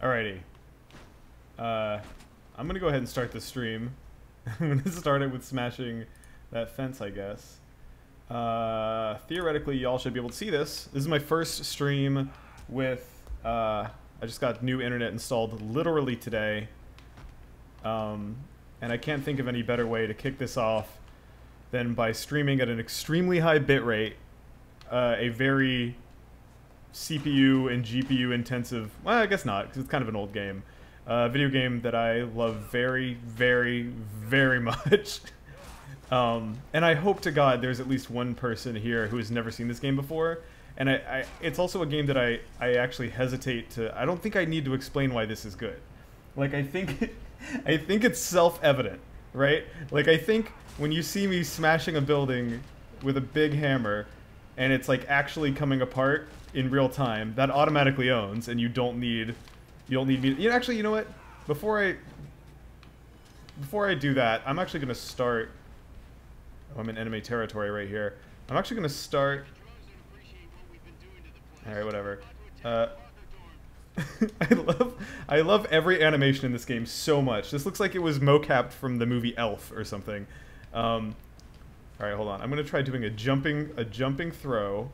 Alrighty. I'm gonna go ahead and start the stream. I'm gonna start it with smashing that fence, I guess. Theoretically, y'all should be able to see this. This is my first stream with, I just got new internet installed literally today. And I can't think of any better way to kick this off than by streaming at an extremely high bitrate, a very CPU and GPU intensive, well, I guess not, because it's kind of an old game. Video game that I love very, very, very much. And I hope to God there's at least one person here who has never seen this game before. And it's also a game that I actually hesitate to, I don't think I need to explain why this is good. Like, I think it's self-evident, right? Like, I think when you see me smashing a building with a big hammer, and it's like actually coming apart in real time, that automatically owns, and you don't need me. Actually, you know what? Before I do that, I'm actually gonna start. Oh, I'm in enemy territory right here. I'm actually gonna start. All right, whatever. I love every animation in this game so much. This looks like it was mocapped from the movie Elf or something. All right, hold on. I'm gonna try doing a jumping throw.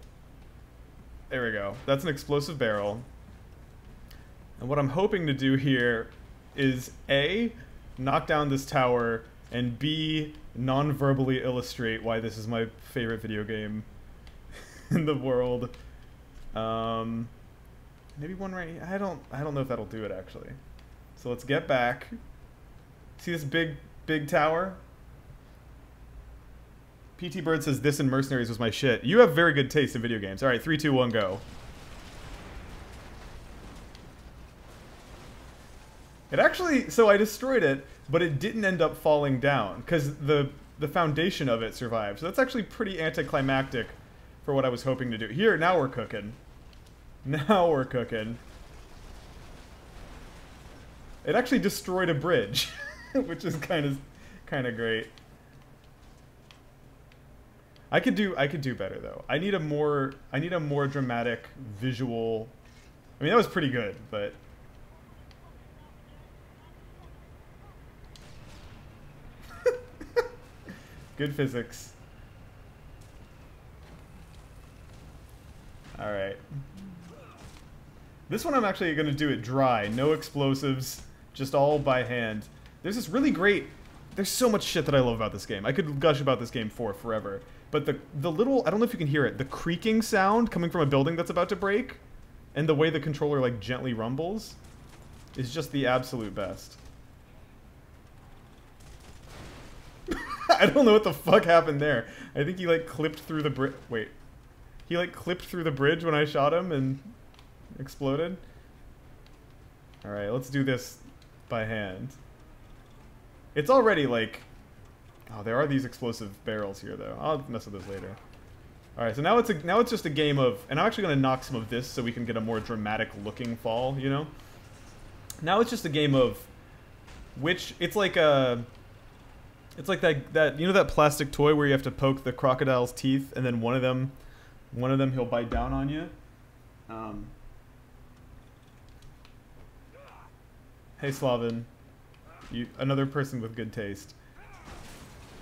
There we go. That's an explosive barrel. And what I'm hoping to do here is A, knock down this tower, and B, non-verbally illustrate why this is my favorite video game in the world. Maybe one right here. I don't know if that'll do it actually. So let's get back. See this big tower? PT Bird says this and Mercenaries was my shit. You have very good taste in video games. All right, 3, 2, 1, go. It actually, so I destroyed it, but it didn't end up falling down because the foundation of it survived. So that's actually pretty anticlimactic for what I was hoping to do. Here, now we're cooking. Now we're cooking. It actually destroyed a bridge, which is kind of great. I could do better though. I need a more dramatic visual. I mean, that was pretty good, but good physics. All right. This one I'm actually going to do it dry. No explosives, just all by hand. There's this really great. There's so much shit that I love about this game. I could gush about this game for forever. But the little, I don't know if you can hear it, the creaking sound coming from a building that's about to break, and the way the controller like gently rumbles, is just the absolute best. I don't know what the fuck happened there. I think he like clipped through the bridge. Wait. He like clipped through the bridge when I shot him and exploded. Alright, let's do this by hand. It's already like... Oh, there are these explosive barrels here though. I'll mess with those later. Alright, so now it's just a game of... And I'm actually going to knock some of this so we can get a more dramatic looking fall, you know? Now it's just a game of... Which... It's like a... It's like that you know that plastic toy where you have to poke the crocodile's teeth and then one of them he'll bite down on you. Hey Slavin, you another person with good taste.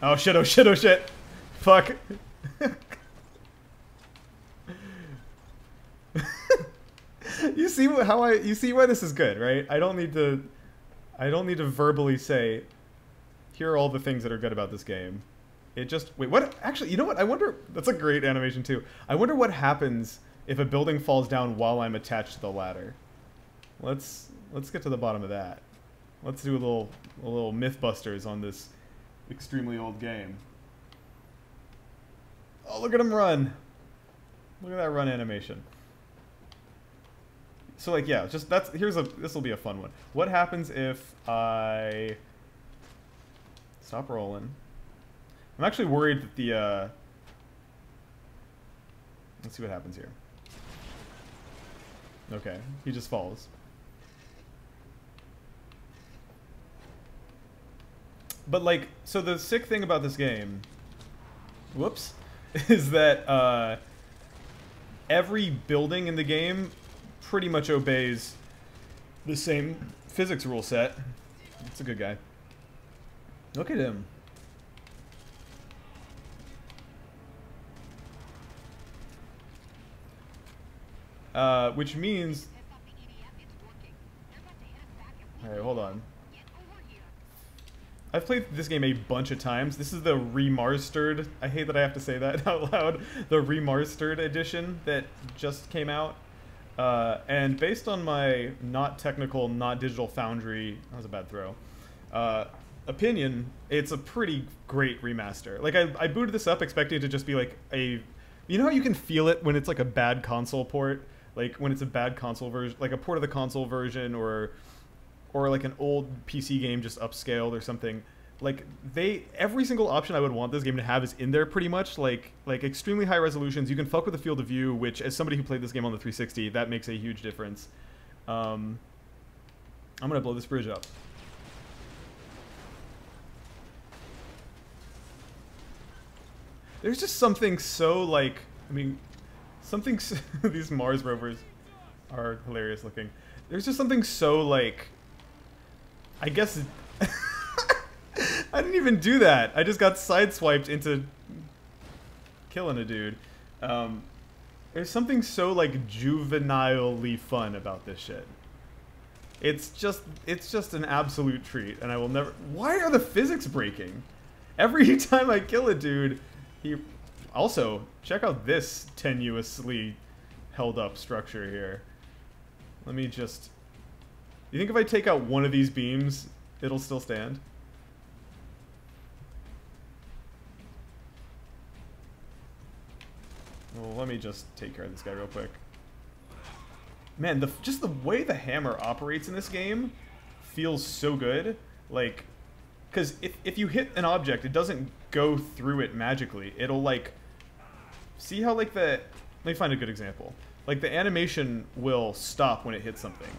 Oh shit! Oh shit! Oh shit! Fuck! You see you see why this is good, right? I don't need to verbally say, here are all the things that are good about this game. It just... Wait, what? Actually, you know what? I wonder... That's a great animation, too. I wonder what happens if a building falls down while I'm attached to the ladder. Let's get to the bottom of that. Let's do a little Mythbusters on this extremely old game. Oh, look at him run! Look at that run animation. So, like, yeah, just... This will be a fun one. What happens if I... Stop rolling. I'm actually worried that the, Let's see what happens here. Okay, he just falls. But, like, so the sick thing about this game... Whoops. Is that, every building in the game pretty much obeys the same physics rule set. That's a good guy. Look at him. Which means... Alright, hold on. I've played this game a bunch of times. This is the remastered, I hate that I have to say that out loud, the remastered edition that just came out. And based on my not technical, not digital foundry, that was a bad throw, opinion, it's a pretty great remaster. Like, I booted this up expecting it to just be like a... You know how you can feel it when it's like a bad console port? Like, when it's a bad console version, like a port of the console version, or like an old PC game just upscaled or something. Like, every single option I would want this game to have is in there pretty much. Like extremely high resolutions. You can fuck with the field of view, which, as somebody who played this game on the 360, that makes a huge difference. I'm gonna blow this bridge up. There's just something so, like, I mean, something, these Mars rovers are hilarious looking. There's just something so, like, I guess, I didn't even do that. I just got sideswiped into killing a dude. There's something so, like, juvenilely fun about this shit. It's just an absolute treat, and I will never... Why are the physics breaking? Every time I kill a dude... Also, check out this tenuously held up structure here. Let me just... You think if I take out one of these beams, it'll still stand? Well, let me just take care of this guy real quick. Man, just the way the hammer operates in this game feels so good. Like... Because if you hit an object, it doesn't go through it magically. It'll, like... See how, like, the... Let me find a good example. Like, the animation will stop when it hits something.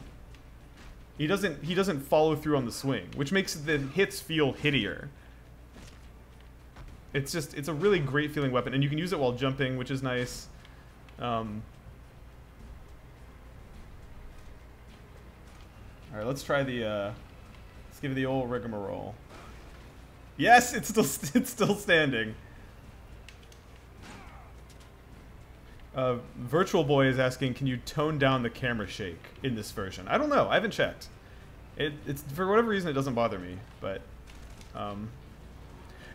He doesn't follow through on the swing, which makes the hits feel hittier. It's a really great feeling weapon, and you can use it while jumping, which is nice. Alright, let's try the, let's give it the old rigmarole. Yes, it's still standing. Virtual Boy is asking, can you tone down the camera shake in this version? I don't know. I haven't checked. It's for whatever reason it doesn't bother me, but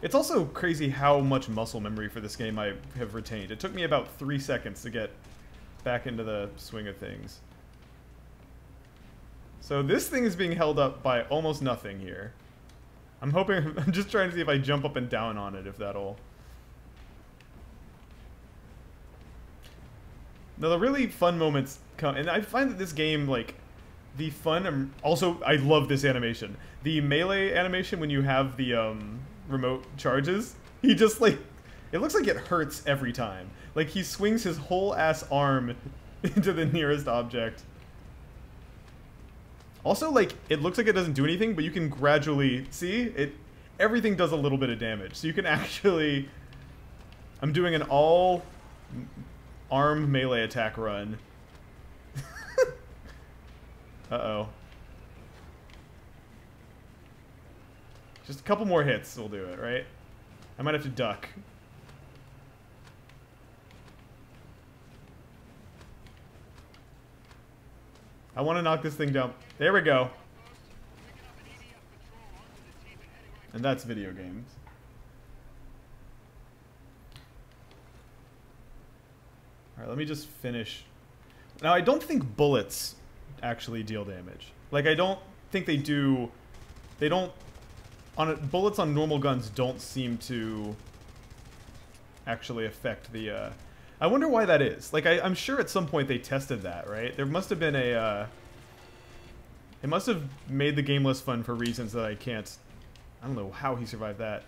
it's also crazy how much muscle memory for this game I have retained. It took me about 3 seconds to get back into the swing of things. So this thing is being held up by almost nothing here. I'm just trying to see if I jump up and down on it, if that'll... Now, the really fun moments come... And I find that this game, like, the fun... Also, I love this animation. The melee animation when you have the remote charges, he just, like... It looks like it hurts every time. Like, he swings his whole ass arm into the nearest object. Also, like, it looks like it doesn't do anything, but you can gradually... See? Everything does a little bit of damage. So you can actually... I'm doing an all... arm melee attack run. Uh-oh. Just a couple more hits will do it, right? I might have to duck. I want to knock this thing down. There we go. And that's video games. Alright, let me just finish. Now, I don't think bullets actually deal damage. Like, I don't think they do... They don't... bullets on normal guns don't seem to actually affect the... I wonder why that is. Like, I'm sure at some point they tested that, right? There must have been a... It must have made the game less fun for reasons that I can't... I don't know how he survived that.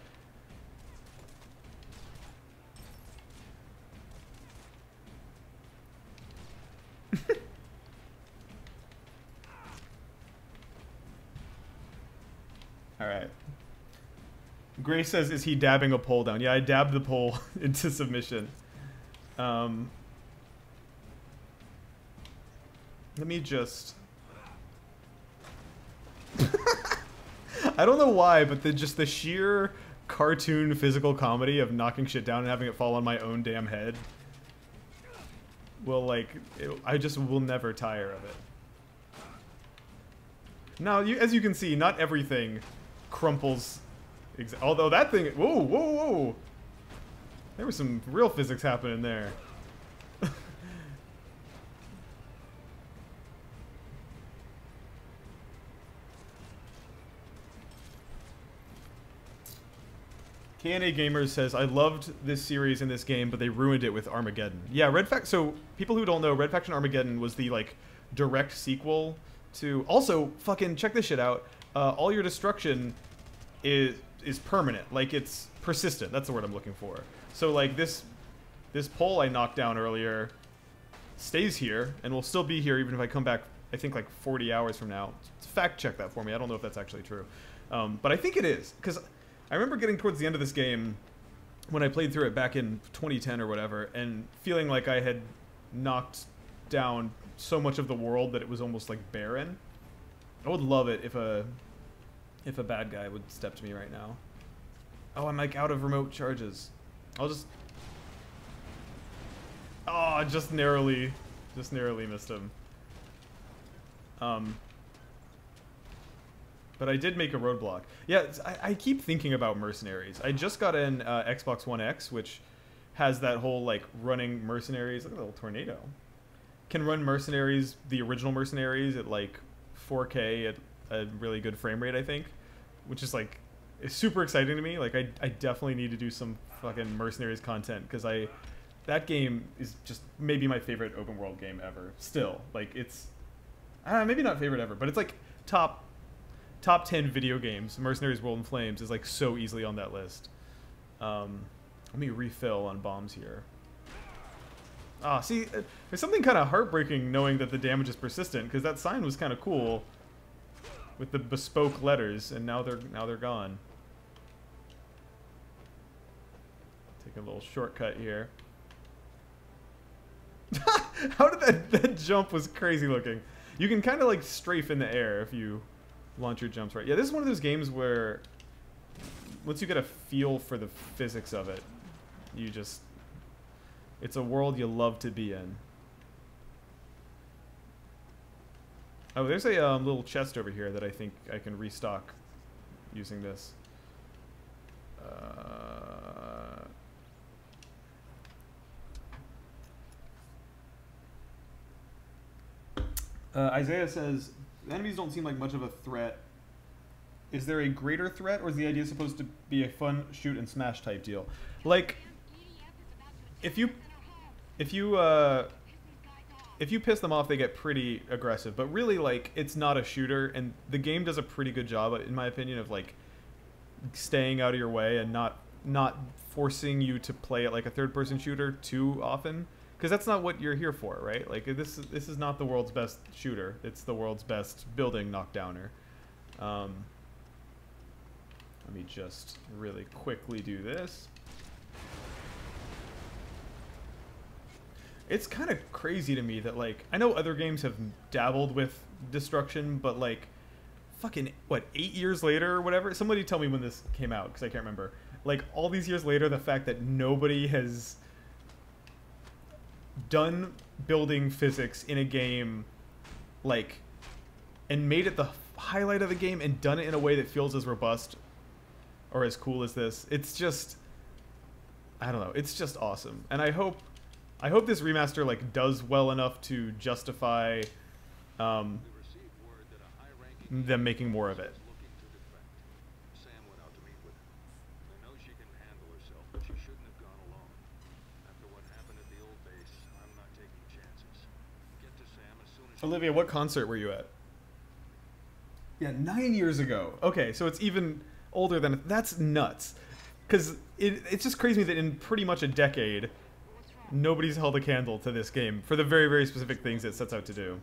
Alright. Grace says, is he dabbing a pole down? Yeah, I dabbed the pole into submission. Let me just... I don't know why, but just the sheer cartoon physical comedy of knocking shit down and having it fall on my own damn head will, like, I just will never tire of it. Now, as you can see, not everything crumples. Although that thing, whoa, whoa, whoa. There was some real physics happening there. KNA Gamers says, I loved this series in this game, but they ruined it with Armageddon. Yeah, so people who don't know, Red Faction Armageddon was the, like, direct sequel to... Also, fucking check this shit out. All your destruction is permanent. Like, it's persistent. That's the word I'm looking for. So, like, this pole I knocked down earlier stays here, and will still be here even if I come back, I think, like, 40 hours from now. Fact check that for me. I don't know if that's actually true. But I think it is, because... I remember getting towards the end of this game, when I played through it back in 2010 or whatever, and feeling like I had knocked down so much of the world that it was almost like barren. I would love it if a bad guy would step to me right now. Oh, I'm like out of remote charges. I'll just... Oh, just narrowly missed him. But I did make a roadblock. Yeah, I keep thinking about Mercenaries. I just got an Xbox One X, which has that whole, like, running Mercenaries. Look at that little tornado. Can run Mercenaries, the original Mercenaries, at, like, 4K at a really good frame rate, I think. Which is, like, it's super exciting to me. Like, I definitely need to do some fucking Mercenaries content, because that game is just maybe my favorite open world game ever. Still. Like, it's... maybe not favorite ever, but it's, like, top 10 video games. Mercenaries World in Flames is, like, so easily on that list. Let me refill on bombs here. Ah, see, there's something kind of heartbreaking knowing that the damage is persistent, because that sign was kind of cool with the bespoke letters, and now they're gone. Take a little shortcut here. How did that jump was crazy looking. You can kind of, like, strafe in the air if you launch your jumps right. Yeah, this is one of those games where once you get a feel for the physics of it, you just... It's a world you love to be in. Oh, there's a little chest over here that I think I can restock using this. Isaiah says, enemies don't seem like much of a threat. Is there a greater threat, or is the idea supposed to be a fun shoot and smash type deal? Like, if you piss them off, they get pretty aggressive. But really, like, it's not a shooter, and the game does a pretty good job, in my opinion, of, like, staying out of your way and not forcing you to play it like a third-person shooter too often. Because that's not what you're here for, right? Like, this is not the world's best shooter. It's the world's best building knockdowner. Let me just really quickly do this. It's kind of crazy to me that, like, I know other games have dabbled with destruction, but, like, fucking, what, 8 years later or whatever? Somebody tell me when this came out, because I can't remember. Like, all these years later, the fact that nobody has done building physics in a game, like, and made it the highlight of the game and done it in a way that feels as robust or as cool as this. It's just, I don't know, it's just awesome. And I hope this remaster, like, does well enough to justify them making more of it. Olivia, what concert were you at? Yeah, 9 years ago. Okay, so it's even older than... That's nuts. Because it's just crazy that in pretty much a decade, nobody's held a candle to this game for the very, very specific things it sets out to do.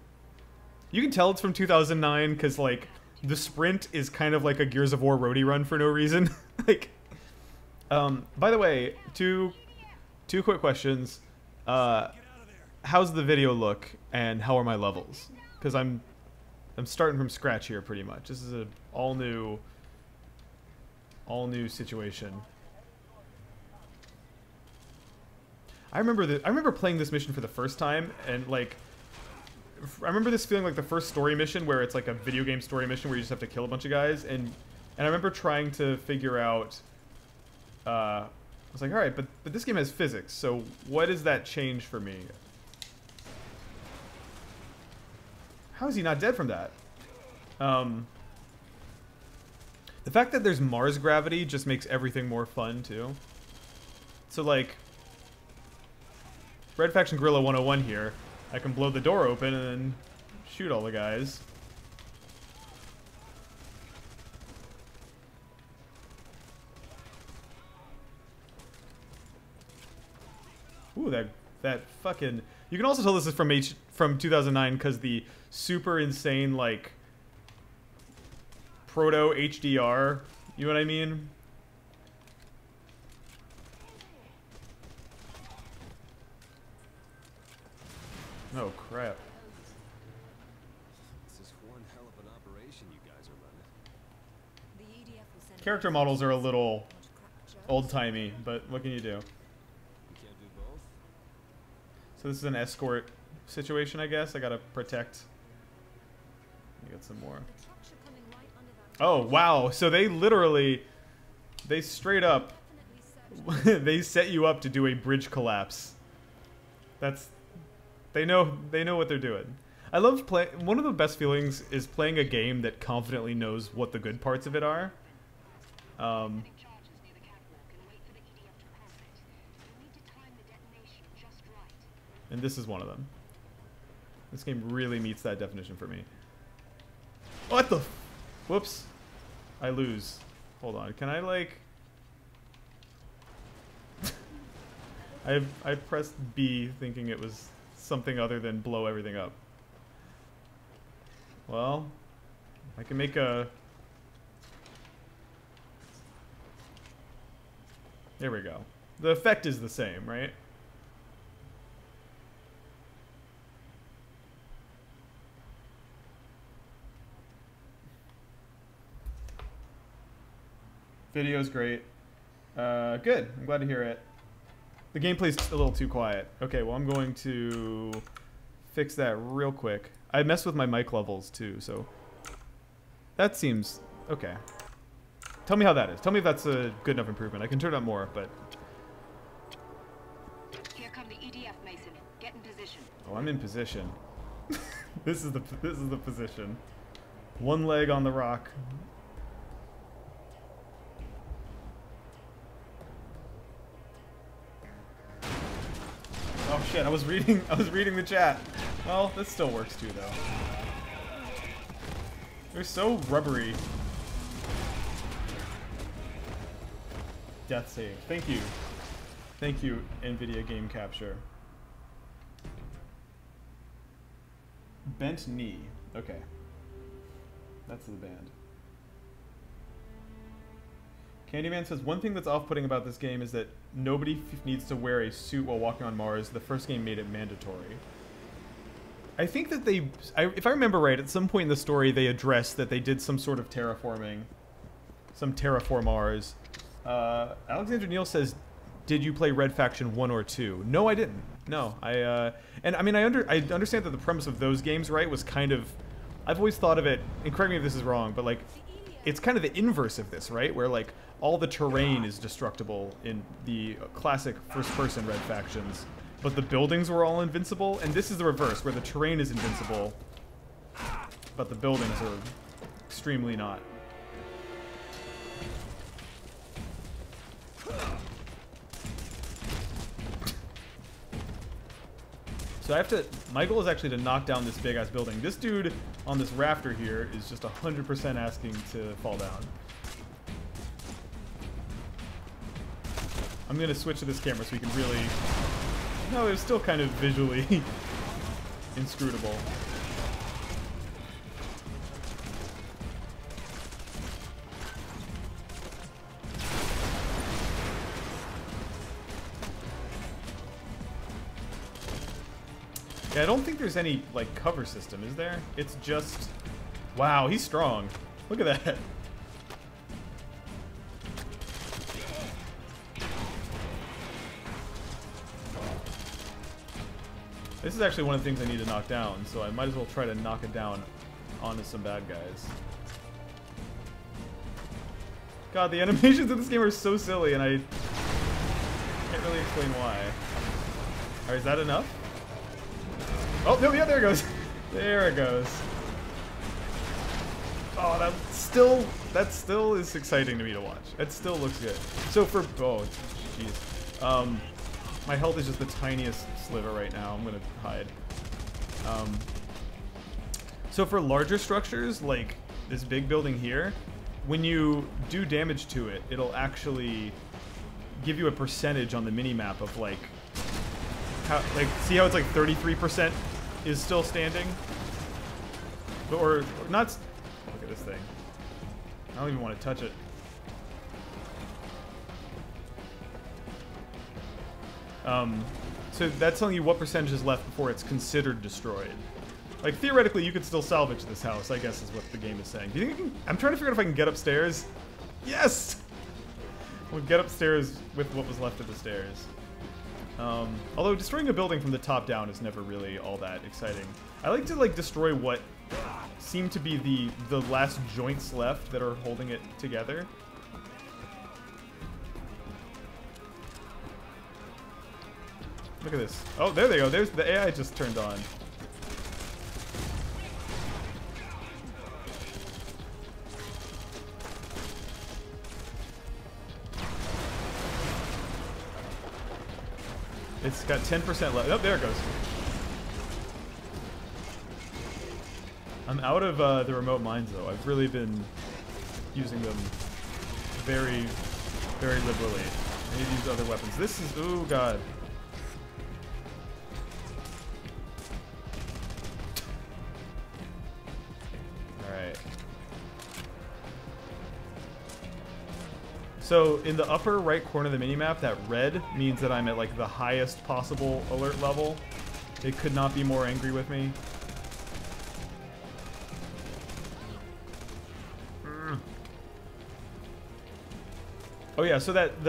You can tell it's from 2009 because, like, the sprint is kind of like a Gears of War roadie run for no reason. Like, by the way, two quick questions. How's the video look, and how are my levels? Because I'm I'm starting from scratch here pretty much. This is a all new situation. I remember playing this mission for the first time, and like I remember this feeling like the first story mission where it's like a video game story mission where you just have to kill a bunch of guys, and I remember trying to figure out I was like, all right, but this game has physics, so what does that change for me? How is he not dead from that? The fact that there's Mars gravity just makes everything more fun, too. So, like, Red Faction Guerrilla 101 here. I can blow the door open and then shoot all the guys. Ooh, that fucking... You can also tell this is from 2009 because the super insane, like, proto HDR, you know what I mean? Oh, crap. This is one hell of an operation you guys are running. The EDF will send Character models are a little old-timey, but what can you do? You can't do both? So this is an escort situation, I guess. I gotta protect. Let me get some more. The trucks are coming right under that. Oh, wow. So they straight up, Definitely search. they set you up to do a bridge collapse. They know what they're doing. I love one of the best feelings is playing a game that confidently knows what the good parts of it are. And this is one of them. This game really meets that definition for me. What the? Whoops. I lose. Hold on. Can I, like... I pressed B thinking it was something other than blow everything up. Well, I can make a... There we go. The effect is the same, right? Video's great. Good. I'm glad to hear it. The gameplay's a little too quiet. Okay, well, I'm going to fix that real quick. I messed with my mic levels, too, so... That seems... okay. Tell me how that is. Tell me if that's a good enough improvement. I can turn it up more, but... Here come the EDF, Mason. Get in position. Oh, I'm in position. This is the position. One leg on the rock. Oh shit, I was reading the chat. Well, this still works too though. They're so rubbery. Death save. Thank you. Thank you, NVIDIA Game Capture. Bent knee. Okay. That's the band. Candyman says, one thing that's off-putting about this game is that nobody needs to wear a suit while walking on Mars. The first game made it mandatory. I think that if I remember right, at some point in the story they addressed that they did some sort of terraforming. Some terraform Mars. Alexander Neal says, did you play Red Faction 1 or 2? No, I didn't. No. And I mean, I understand that the premise of those games, right, was kind of... I've always thought of it, and correct me if this is wrong, but like, it's kind of the inverse of this, right? Where like all the terrain is destructible in the classic first-person Red Factions, but the buildings were all invincible. And this is the reverse, where the terrain is invincible, but the buildings are extremely not. So I have to... My goal is actually to knock down this big-ass building. This dude on this rafter here is just 100% asking to fall down. I'm going to switch to this camera so we can really... No, it was still kind of visually inscrutable. Yeah, I don't think there's any, like, cover system, is there? It's just Wow, he's strong. Look at that. This is actually one of the things I need to knock down, so I might as well try to knock it down onto some bad guys. God, the animations in this game are so silly, and I can't really explain why. Alright, is that enough? Oh, no, yeah, there it goes. There it goes. Oh, that still is exciting to me to watch. It still looks good. So for, oh, jeez. My health is just the tiniest sliver right now. I'm gonna hide. So for larger structures, like this big building here, when you do damage to it, it'll actually give you a percentage on the mini-map of like, how, like, see how it's like 33% is still standing? Or not, look at this thing. I don't even want to touch it. So that's telling you what percentage is left before it's considered destroyed. Like, theoretically, you could still salvage this house, I guess is what the game is saying. Do you think I can, I'm trying to figure out if I can get upstairs. Yes! We'll get upstairs with what was left of the stairs. Although destroying a building from the top down is never really all that exciting. I like to, like, destroy what seem to be the last joints left that are holding it together. Look at this. Oh, there they go. There's the AI just turned on. It's got 10% left. Oh, there it goes. I'm out of the remote mines, though. I've really been using them very, very liberally. I need to use other weapons. This is... ooh, God. Alright. So, in the upper right corner of the minimap, that red means that I'm at, like, the highest possible alert level. It could not be more angry with me. Oh yeah, so that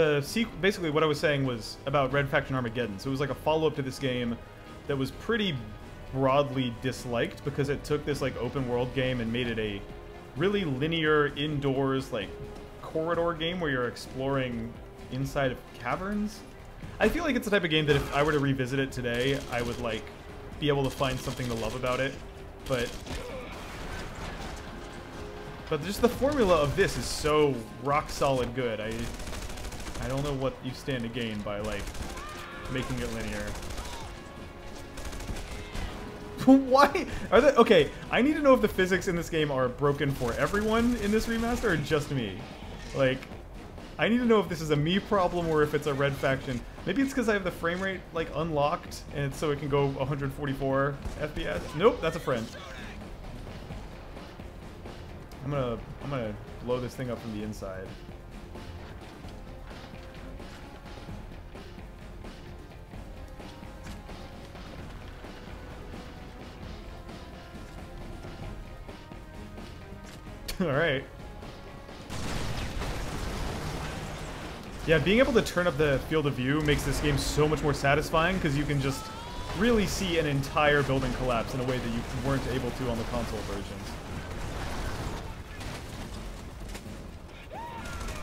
basically what I was saying was about Red Faction Armageddon. So it was like a follow-up to this game that was pretty broadly disliked because it took this like open world game and made it a really linear indoors like corridor game where you're exploring inside of caverns. I feel like it's the type of game that if I were to revisit it today, I would like be able to find something to love about it. But just the formula of this is so rock solid good. I don't know what you stand to gain by like making it linear. Why are they okay? I need to know if the physics in this game are broken for everyone in this remaster or just me. Like, I need to know if this is a me problem or if it's a Red Faction. Maybe it's because I have the frame rate like unlocked and so it can go 144 FPS. Nope, that's a friend. I'm gonna blow this thing up from the inside. All right. Yeah, being able to turn up the field of view makes this game so much more satisfying because you can just really see an entire building collapse in a way that you weren't able to on the console versions.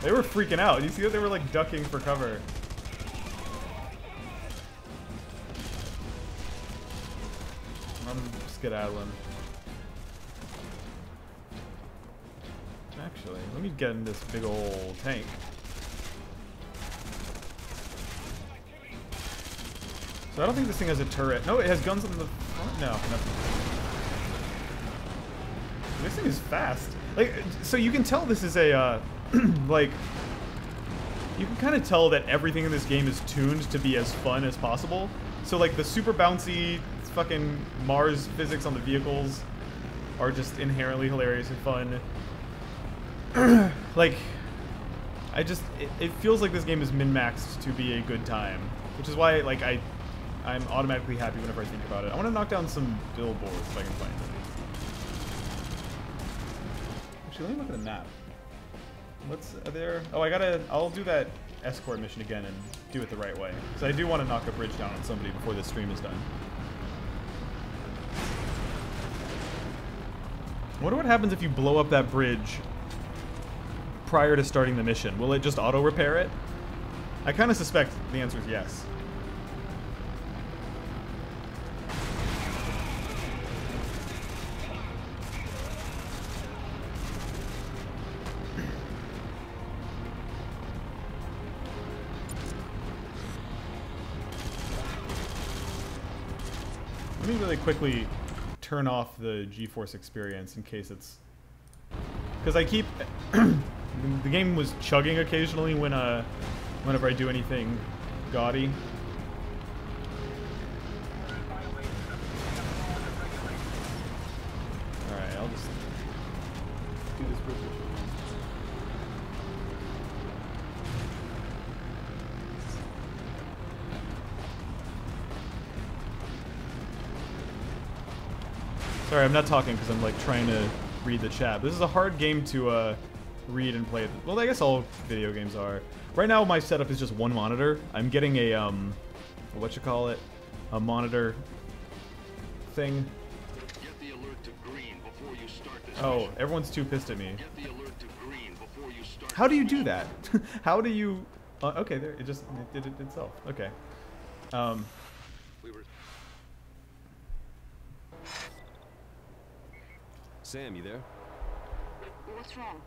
They were freaking out. You see that they were like ducking for cover. I'm skedaddling. Actually, let me get in this big old tank. So I don't think this thing has a turret. No, it has guns on the front. No, nothing. This thing is fast. Like, so you can tell this is a, like, you can kind of tell that everything in this game is tuned to be as fun as possible. So, like, the super bouncy fucking Mars physics on the vehicles are just inherently hilarious and fun. Like, it feels like this game is min-maxed to be a good time. Which is why, like, I'm automatically happy whenever I think about it. I want to knock down some billboards if I can find them. Actually, let me look at the map. What's there? Oh, I'll do that escort mission again and do it the right way. Because I do want to knock a bridge down on somebody before this stream is done. I wonder what happens if you blow up that bridge prior to starting the mission. Will it just auto-repair it? I kind of suspect the answer is yes. Let me really quickly turn off the GeForce experience in case it's... Because I keep... the game was chugging occasionally when, whenever I do anything gaudy. Alright, I'll just do this bridge. Sorry, I'm not talking because I'm like trying to read the chat. This is a hard game to read and play. Well, I guess all video games are. Right now, my setup is just one monitor. I'm getting a whatchamacallit, a monitor thing. Get the alert to green before you start this Oh, mission. everyone's too pissed at me. Get the alert to green before you start. How do you this do mission. that? How do you? Okay, there. It did it itself. Okay. We were. Sam, you there? What's wrong?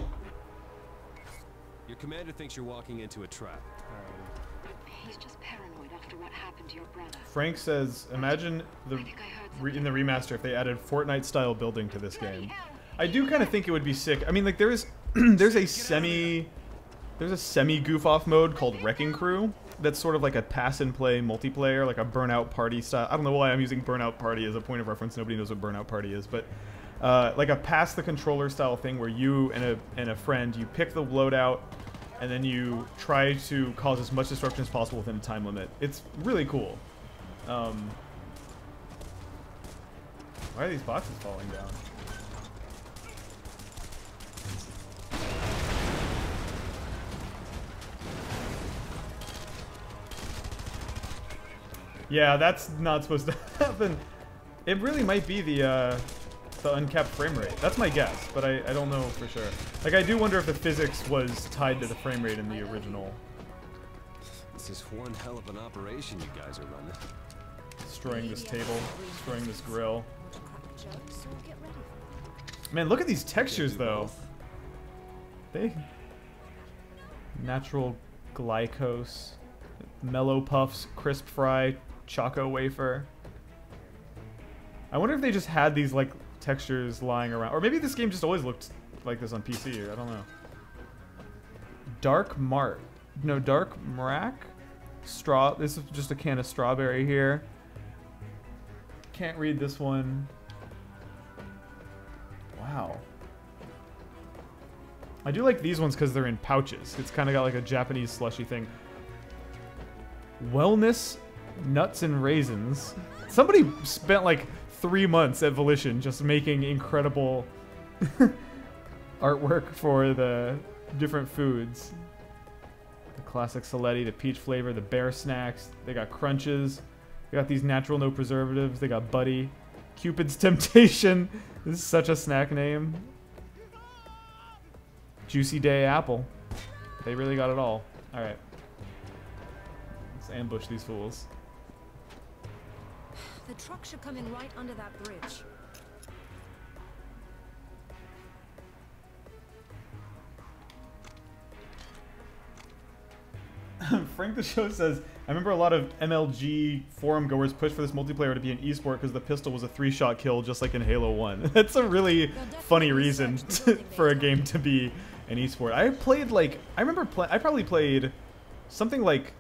Your commander thinks you're walking into a trap. He's just paranoid after what happened to your brother. Frank says, imagine the I think I heard in the remaster if they added Fortnite-style building to this Bloody game. hell. I do kind of think it would be sick. I mean, like there is there's a semi goof off mode called Wrecking Crew that's sort of like a pass and play multiplayer, like a Burnout Party style. I don't know why I'm using Burnout Party as a point of reference. Nobody knows what Burnout Party is, but like a pass the controller style thing where you and a friend, you pick the loadout and then you try to cause as much destruction as possible within a time limit. It's really cool. Why are these boxes falling down? Yeah, that's not supposed to happen. It really might be the uncapped frame rate. That's my guess, but I don't know for sure. Like, I do wonder if the physics was tied to the frame rate in the original. This is one hell of an operation you guys are running. Destroying this table, destroying this grill. Crack jokes, so get ready for it. Man, look at these textures, though. They... Natural glycose, mellow puffs, crisp fry, choco wafer. I wonder if they just had these, like, textures lying around. Or maybe this game just always looked like this on PC, or I don't know. Dark Mart. No, Dark Marac? Straw. This is just a can of strawberry here. Can't read this one. Wow. I do like these ones because they're in pouches. It's kind of got like a Japanese slushy thing. Wellness nuts and raisins. Somebody spent like 3 months at Volition just making incredible artwork for the different foods. The classic Saletti, the peach flavor, the bear snacks. They got crunches. They got these natural no preservatives. They got Buddy. Cupid's Temptation. This is such a snack name. Juicy Day Apple. They really got it all. Alright. Let's ambush these fools. The truck should come in right under that bridge. Frank the Show says, I remember a lot of MLG forum goers pushed for this multiplayer to be an esport because the pistol was a 3-shot kill just like in Halo 1. That's a really funny reason for a game to be an esport. I played like, I probably played something like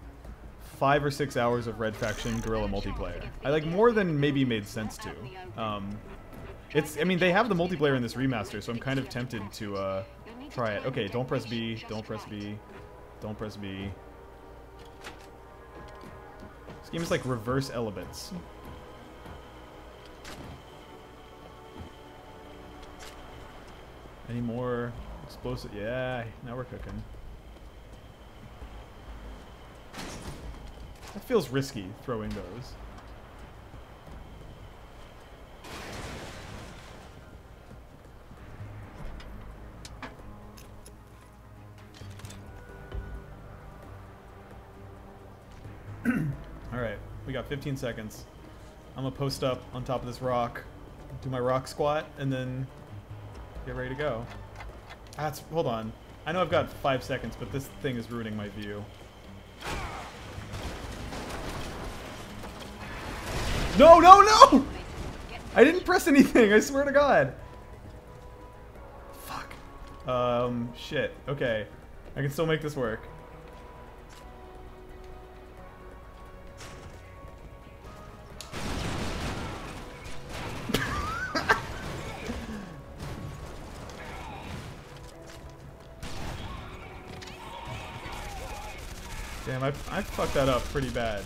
5 or 6 hours of Red Faction Guerrilla multiplayer. I like more than maybe made sense to. I mean, they have the multiplayer in this remaster, so I'm kind of tempted to try it. Okay, don't press B, don't press B, don't press B. This game is like reverse elements. Any more explosive? Yeah, now we're cooking. That feels risky, throwing those. Alright, we got 15 seconds. I'm gonna post up on top of this rock, do my rock squat, and then get ready to go. Hold on. I know I've got 5 seconds, but this thing is ruining my view. No, no, no! I didn't press anything, I swear to God. Fuck. Shit. Okay. I can still make this work. Damn, I fucked that up pretty bad.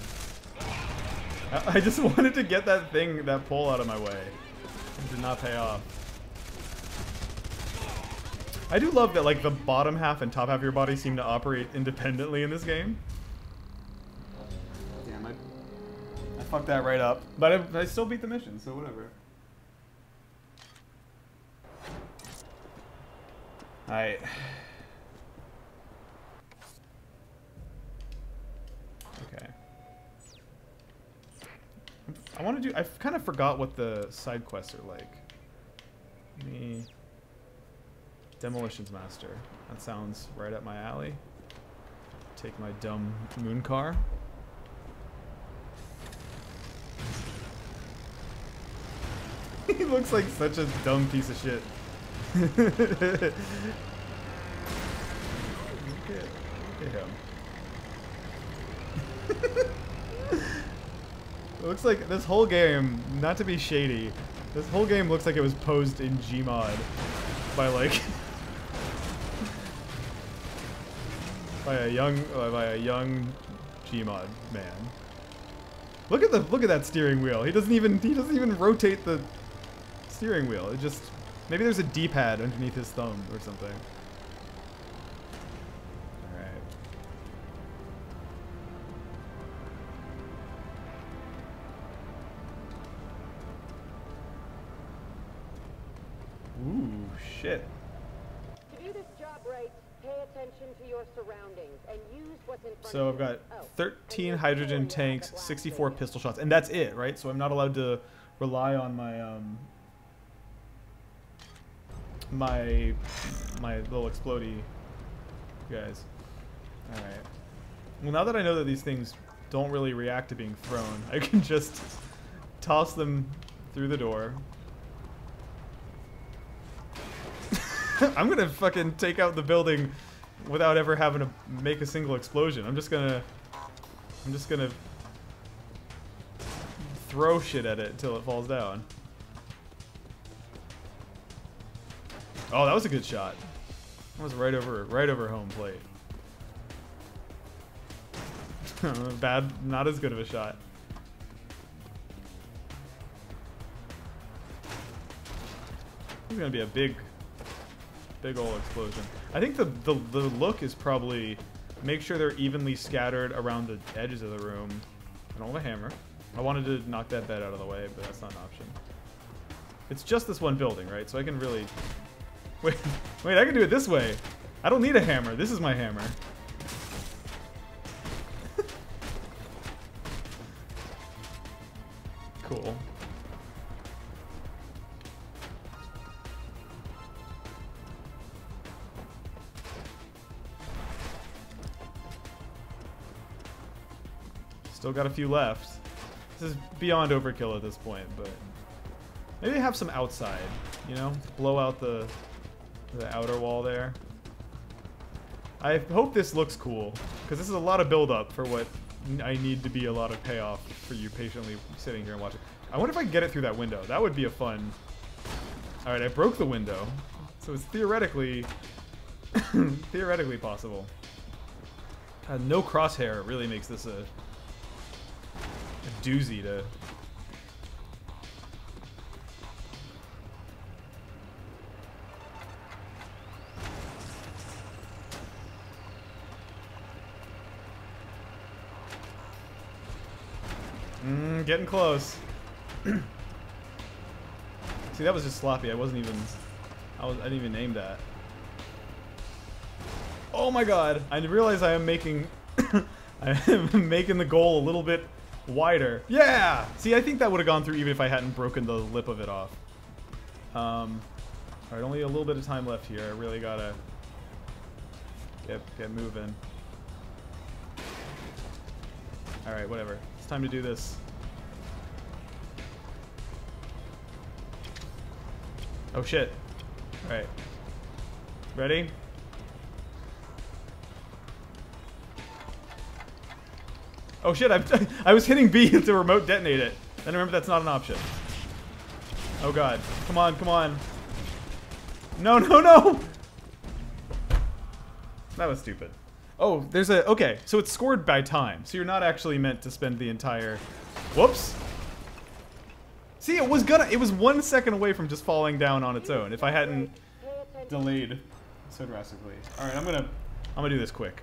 I just wanted to get that thing, that pole out of my way. It did not pay off. I do love that, like, the bottom half and top half of your body seem to operate independently in this game. Damn, I fucked that right up. But I still beat the mission, so whatever. Alright. Okay. I want to do... I kind of forgot what the side quests are like. Demolitions Master. That sounds right up my alley. Take my dumb moon car. He looks like such a dumb piece of shit. Look at him. It looks like this whole game, not to be shady, this whole game looks like it was posed in Gmod by like by a young Gmod man. Look at that steering wheel. He doesn't even rotate the steering wheel. It just maybe there's a D-pad underneath his thumb or something. Ooh, shit. To do this job right, pay attention to your surroundings and use what's in front So of I've you. got 13 hydrogen tanks, 64 pistol shots, and that's it, right? So I'm not allowed to rely on my my little explodey guys. All right. Well, now that I know that these things don't really react to being thrown, I can just toss them through the door. I'm gonna fucking take out the building without ever having to make a single explosion. I'm just gonna throw shit at it until it falls down. Oh, that was a good shot. That was right over home plate. Bad, not as good of a shot. This is gonna be a big old explosion. I think the look is probably make sure they're evenly scattered around the edges of the room. I don't have a hammer. I wanted to knock that bed out of the way, but that's not an option. It's just this one building, right? So I can really... Wait, I can do it this way. I don't need a hammer. This is my hammer. Cool. Still got a few left. This is beyond overkill at this point, but maybe have some outside, you know? Blow out the outer wall there. I hope this looks cool, because this is a lot of build-up for what I need to be a lot of payoff for you patiently sitting here and watching. I wonder if I can get it through that window. That would be a fun... Alright, I broke the window, so it's theoretically theoretically possible. No crosshair really makes this a doozy to... Getting close. See, that was just sloppy. I wasn't even... I didn't even aim that. Oh my god! I realize I am making... I am making the goal a little bit wider. Yeah! See, I think that would have gone through even if I hadn't broken the lip of it off. Alright, only a little bit of time left here. I really gotta get moving. Alright, whatever. It's time to do this. Oh shit. Alright. Ready? Oh shit, I was hitting B to remote detonate it. Then remember that's not an option. Oh god. Come on, come on. No, no, no! That was stupid. Oh, there's a... Okay, so it's scored by time. So you're not actually meant to spend the entire... Whoops! See, it was 1 second away from just falling down on its own if I hadn't delayed so drastically. Alright, I'm gonna do this quick.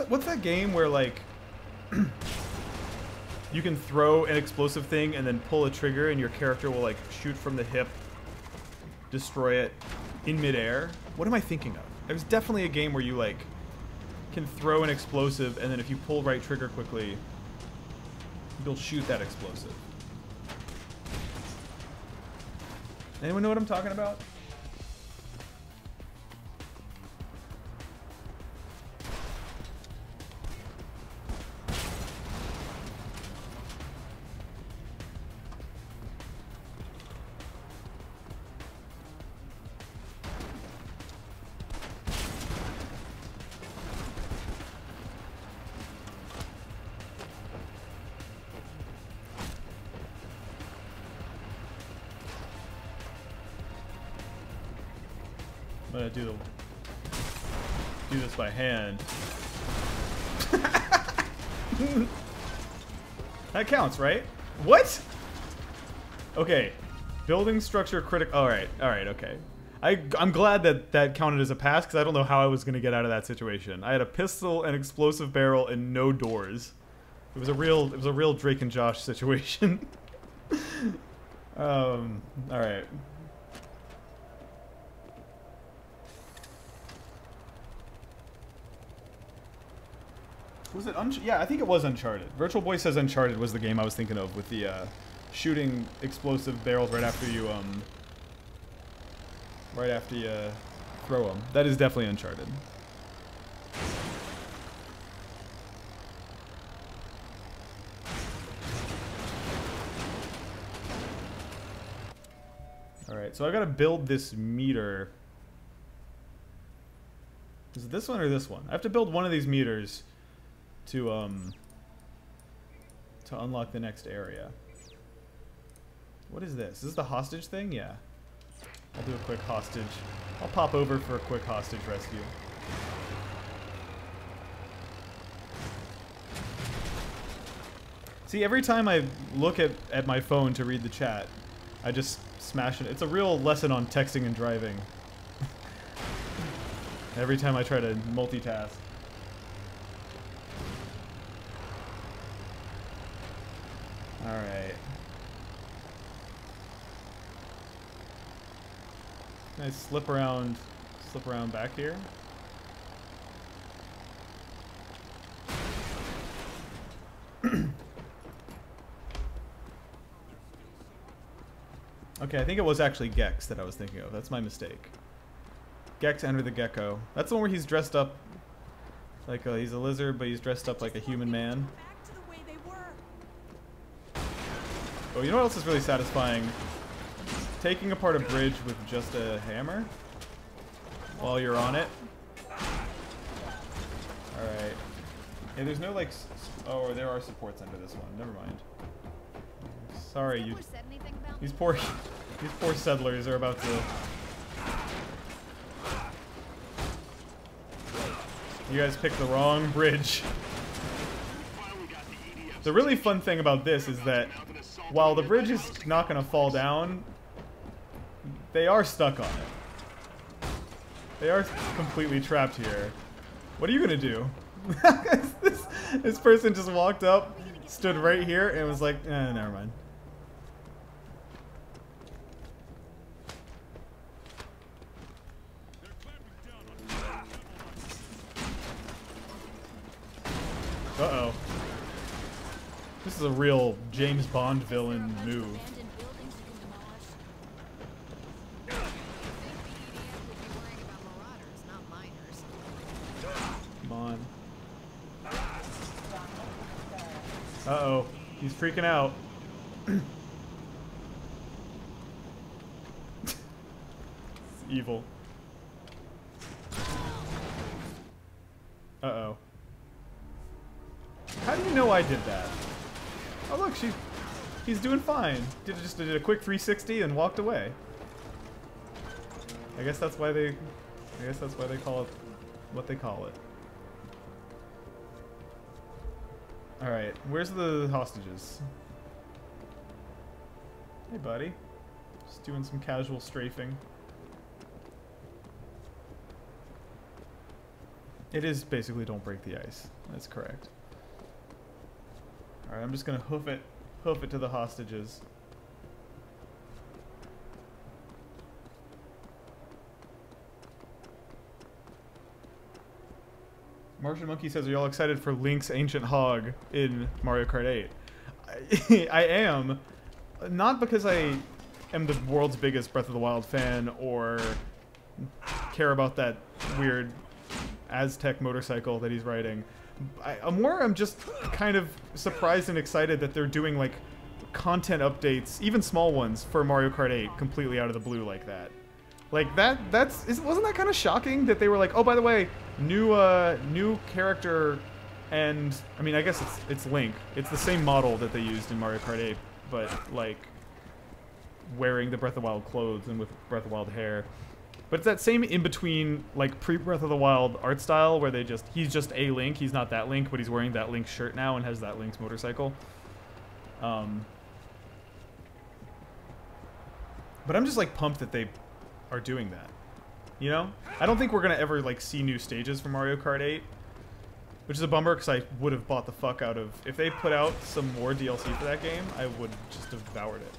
What's that game where, like... you can throw an explosive thing and then pull a trigger and your character will, like, shoot from the hip, destroy it in midair? What am I thinking of? There's definitely a game where you, like, can throw an explosive and then if you pull right trigger quickly, you'll shoot that explosive. Anyone know what I'm talking about? I'm gonna do this by hand. That counts, right? What? Okay. Building structure critical. Alright, okay. I'm glad that counted as a pass because I don't know how I was gonna get out of that situation. I had a pistol, an explosive barrel, and no doors. It was a real Drake and Josh situation. Alright. Was it yeah, I think it was Uncharted. Virtual Boy says Uncharted was the game I was thinking of with the shooting explosive barrels right after you throw them. That is definitely Uncharted. Alright, so I gotta build this meter. Is it this one or this one? I have to build one of these meters to unlock the next area. What is this? Is this the hostage thing? Yeah. I'll do a quick hostage. I'll pop over for a quick hostage rescue. See, every time I look at my phone to read the chat, I just smash it. It's a real lesson on texting and driving. Every time I try to multitask. Alright. Can I slip around back here? Okay, I think it was actually Gex that I was thinking of. That's my mistake. Gex, enter the gecko. That's the one where he's dressed up like he's a lizard, but he's dressed up like a human man. Oh, you know what else is really satisfying? Taking apart a bridge with just a hammer while you're on it. Alright. Hey, there's no like... Oh, there are supports under this one. Never mind. Sorry, you... These poor settlers are about to... You guys picked the wrong bridge. The really fun thing about this is that while the bridge is not going to fall down, they are stuck on it. They are completely trapped here. What are you going to do? this person just walked up, stood right here, and was like, eh, never mind. Uh-oh. This is a real James Bond villain move. Abandoned buildings you can demolish. Come on. Uh-oh. He's freaking out. It's evil. Uh-oh. How do you know I did that? Oh look, he's doing fine. Just did a quick 360 and walked away. I guess that's why they call it what they call it. All right, where's the hostages? Hey, buddy. Just doing some casual strafing. It is basically don't break the ice. That's correct. All right, I'm just gonna hoof it to the hostages. Martian Monkey says, "Are y'all excited for Link's Ancient Hog in Mario Kart 8?" I am, not because I am the world's biggest Breath of the Wild fan or care about that weird Aztec motorcycle that he's riding. I'm just kind of surprised and excited that they're doing like content updates, even small ones, for Mario Kart 8 completely out of the blue like that. Like wasn't that kind of shocking that they were like, oh, by the way, new character, and I mean, I guess it's Link. It's the same model that they used in Mario Kart 8, but like wearing the Breath of the Wild clothes and with Breath of the Wild hair. But it's that same in-between, like, pre-Breath of the Wild art style where he's just a Link, he's not that Link, but he's wearing that Link shirt now and has that Link's motorcycle. But I'm just, like, pumped that they are doing that. You know? I don't think we're gonna ever, like, see new stages for Mario Kart 8. Which is a bummer, because I would have bought the fuck out of... If they put out some more DLC for that game, I would just have devoured it.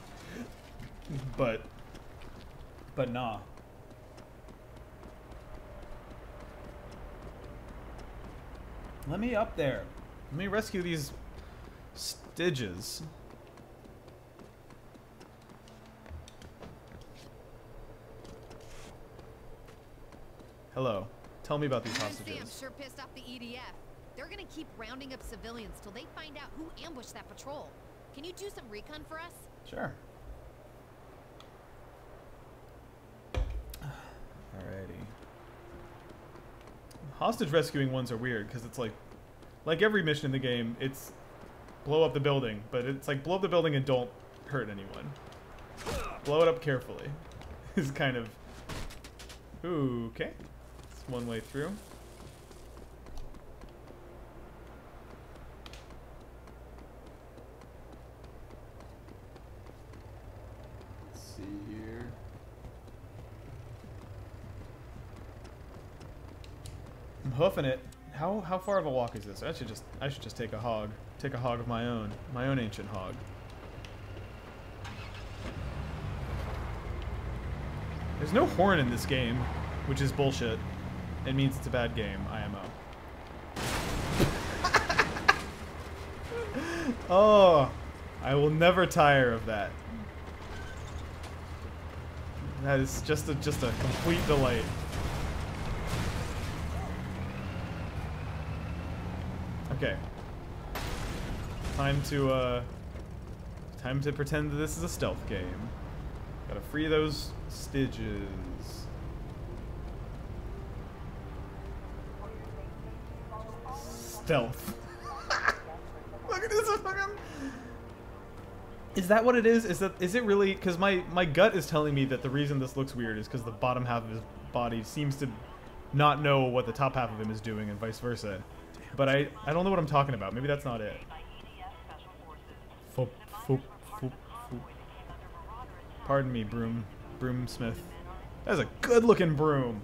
But nah. Let me up there. Let me rescue these Styges. Hello. Tell me about these hostages. Sam sure pissed off the EDF. They're gonna keep rounding up civilians till they find out who ambushed that patrol. Can you do some recon for us? Sure. Alrighty. Hostage rescuing ones are weird because it's like every mission in the game, it's blow up the building, but it's like blow up the building and don't hurt anyone. Blow it up carefully. Is kind of okay. It's one way through. Let's see here. I'm hoofing it. How far of a walk is this? I should just take a hog of my own ancient hog. There's no horn in this game, which is bullshit. It means it's a bad game, IMO. Oh, I will never tire of that. That is just a complete delight. Okay. Time to pretend that this is a stealth game. Gotta free those Styges. Stealth. Look at this fucking... Is that what it is? Is it really? Because my gut is telling me that the reason this looks weird is because the bottom half of his body seems to not know what the top half of him is doing and vice versa. But I don't know what I'm talking about. Maybe that's not it. Foop, foop, foop, foop. Pardon me, broomsmith. That's a good-looking broom.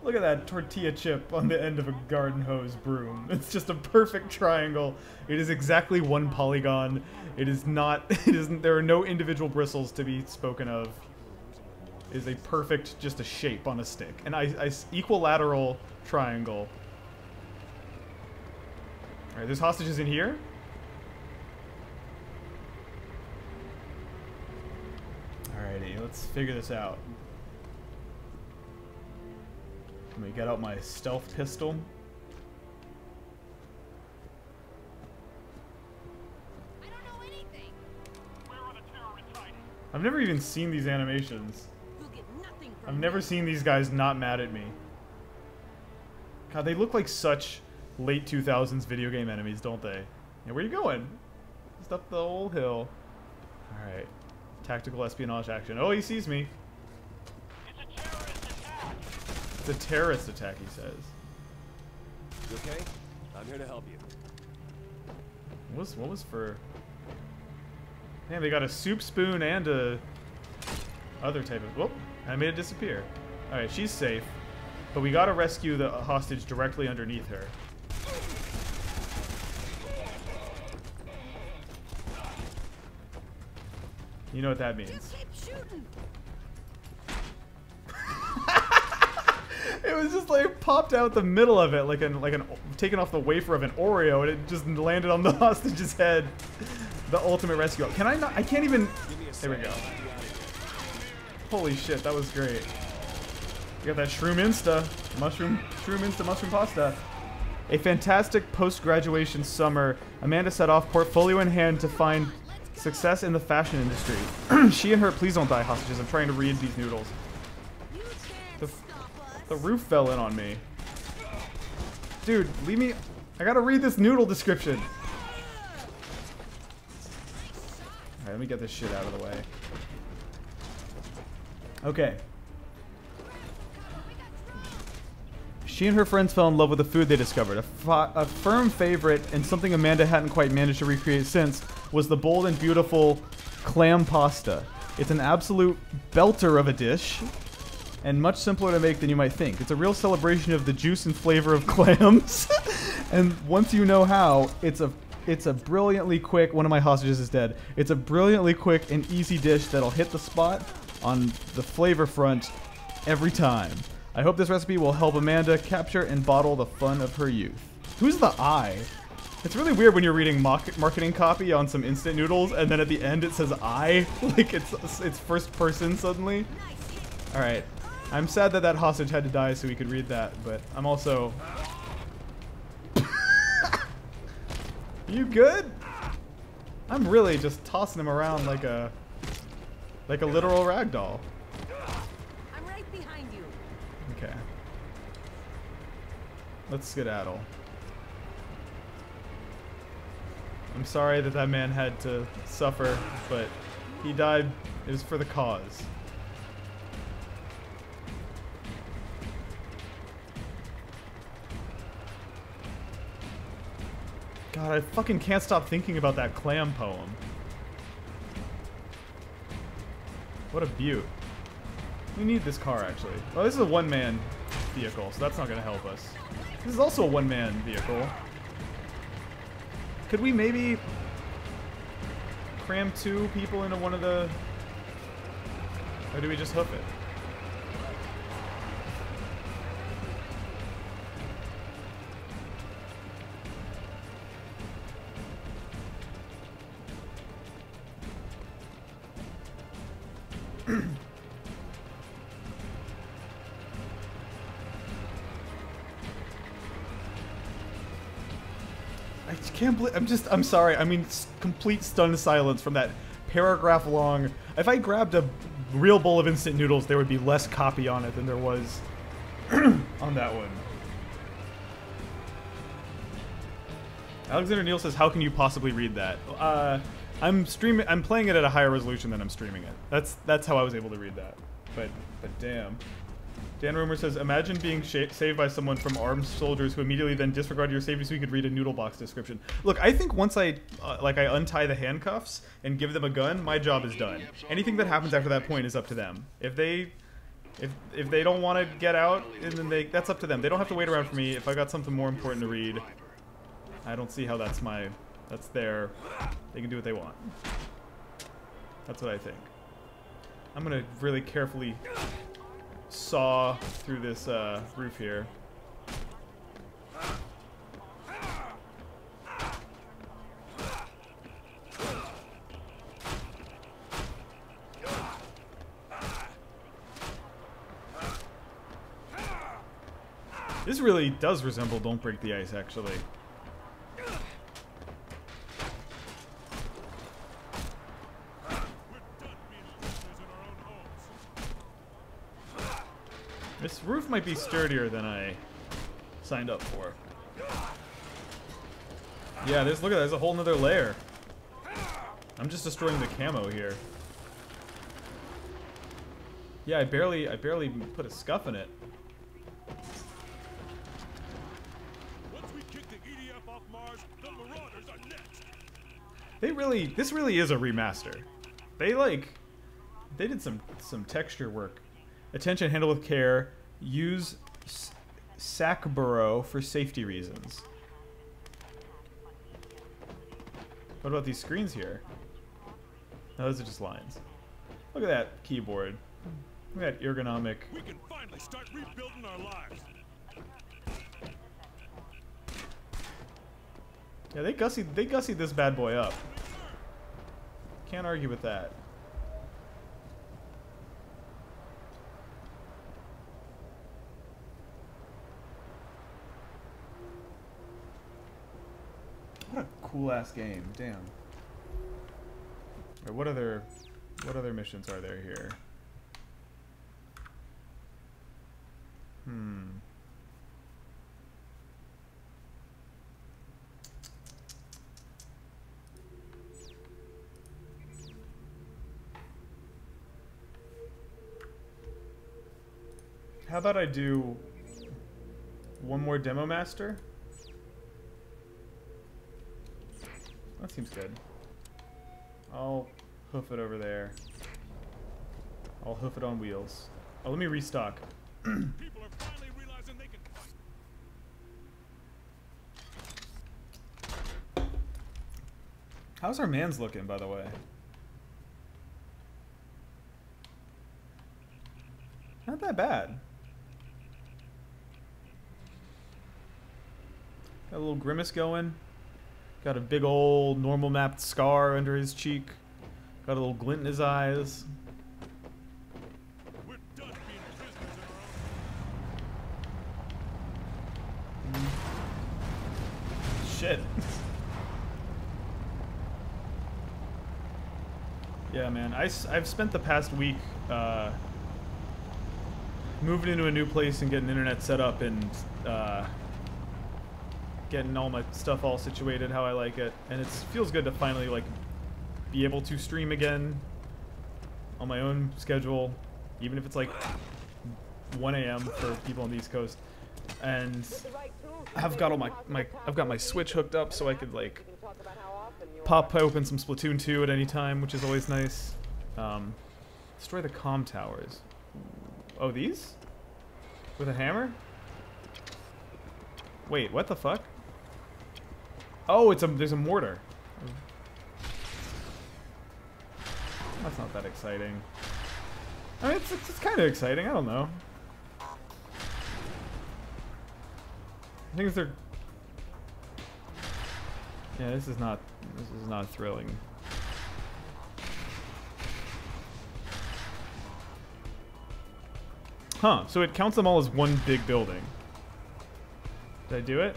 Look at that tortilla chip on the end of a garden hose broom. It's just a perfect triangle. It is exactly one polygon. It is not, it isn't, there are no individual bristles to be spoken of. It is a perfect, just a shape on a stick. An equilateral triangle. Alright, there's hostages in here. Alrighty, let's figure this out. Let me get out my stealth pistol. I don't know anything. I've never even seen these animations. You'll get nothing from I've never seen these guys not mad at me. God, they look like such late 2000s video game enemies, don't they? Yeah, where are you going? Just up the old hill. Alright. Tactical espionage action. Oh, he sees me. It's a terrorist attack, he says. You okay? I'm here to help you. What was for... Man, they got a soup spoon and a... other type of... Whoop! I made it disappear. Alright, she's safe. But we gotta rescue the hostage directly underneath her. You know what that means. Just keep shooting. It was just like popped out the middle of it, like an taken off the wafer of an Oreo, and it just landed on the hostage's head. The ultimate rescue. Can I not? I can't even. There we go. Holy shit, that was great. You got that shroom insta, mushroom pasta. A fantastic post-graduation summer. Amanda set off, portfolio in hand, to find success in the fashion industry. She and her, please don't die, hostages. I'm trying to read these noodles. You can't stop us. The roof fell in on me. Dude, leave me. I gotta read this noodle description. Alright, let me get this shit out of the way. Okay. She and her friends fell in love with the food they discovered. A firm favorite, and something Amanda hadn't quite managed to recreate since, was the bold and beautiful clam pasta. It's an absolute belter of a dish, and much simpler to make than you might think. It's a real celebration of the juice and flavor of clams. And once you know how, it's a brilliantly quick... One of my hostages is dead. It's a brilliantly quick and easy dish that'll hit the spot on the flavor front every time. I hope this recipe will help Amanda capture and bottle the fun of her youth. Who's the I? It's really weird when you're reading marketing copy on some instant noodles, and then at the end it says I. Like it's first person suddenly. Alright. I'm sad that that hostage had to die so we could read that, but I'm also... You good? I'm really just tossing him around like a literal ragdoll. I'm right behind you. Okay. Let's skedaddle. I'm sorry that that man had to suffer, but he died. It was for the cause. God, I fucking can't stop thinking about that clam poem. What a beaut. We need this car, actually. Oh, this is a one-man vehicle, so that's not going to help us. This is also a one-man vehicle. Could we maybe cram 2 people into one of the... Or do we just hoof it? I can't believe... I'm sorry. I mean, complete stunned silence from that paragraph long... If I grabbed a real bowl of instant noodles, there would be less copy on it than there was on that one. Alexander Neal says, how can you possibly read that? I'm playing it at a higher resolution than I'm streaming it. That's how I was able to read that. But damn. Dan Rumor says, imagine being saved by someone from armed soldiers who immediately then disregarded your safety so you could read a noodle box description. Look, I think once I untie the handcuffs and give them a gun, my job is done. Anything that happens after that point is up to them. If they If they don't want to get out, and then that's up to them. They don't have to wait around for me. If I got something more important to read, I don't see how that's their. They can do what they want. That's what I think. I'm gonna really carefully saw through this roof here. This really does resemble Don't Break the Ice, actually. This roof might be sturdier than I signed up for. Yeah, look at that, there's a whole nother layer. I'm just destroying the camo here. Yeah, I barely put a scuff in it. Once we kick the EDF off Mars, the Marauders are next. This really is a remaster. They did some texture work. Attention, handle with care. Use sack burrow for safety reasons. What about these screens here? No, those are just lines. Look at that keyboard. Look at that ergonomic. We can finally start rebuilding our lives. Yeah, they gussied this bad boy up. Can't argue with that. What a cool ass game, damn. Right, what other missions are there here? How about I do one more Demo Master? That seems good. I'll hoof it over there. I'll hoof it on wheels. Oh, let me restock. People are finally realizing they can fight. How's our man's looking, by the way? Not that bad. Got a little grimace going. Got a big old normal mapped scar under his cheek. Got a little glint in his eyes. We're done being prisoners in our own. Shit. Yeah, man. I've spent the past week moving into a new place and getting internet set up and getting all my stuff all situated how I like it, and it feels good to finally like be able to stream again on my own schedule, even if it's like 1 a.m. for people on the East Coast. And I've got all I've got my Switch hooked up so I could like pop open some Splatoon 2 at any time, which is always nice. Destroy the comm towers. Oh, these? With a hammer? Wait, what the fuck? Oh, there's a mortar. That's not that exciting. I mean, it's kind of exciting. I don't know. I think they're. Yeah, this is not thrilling. Huh? So it counts them all as one big building. Did I do it?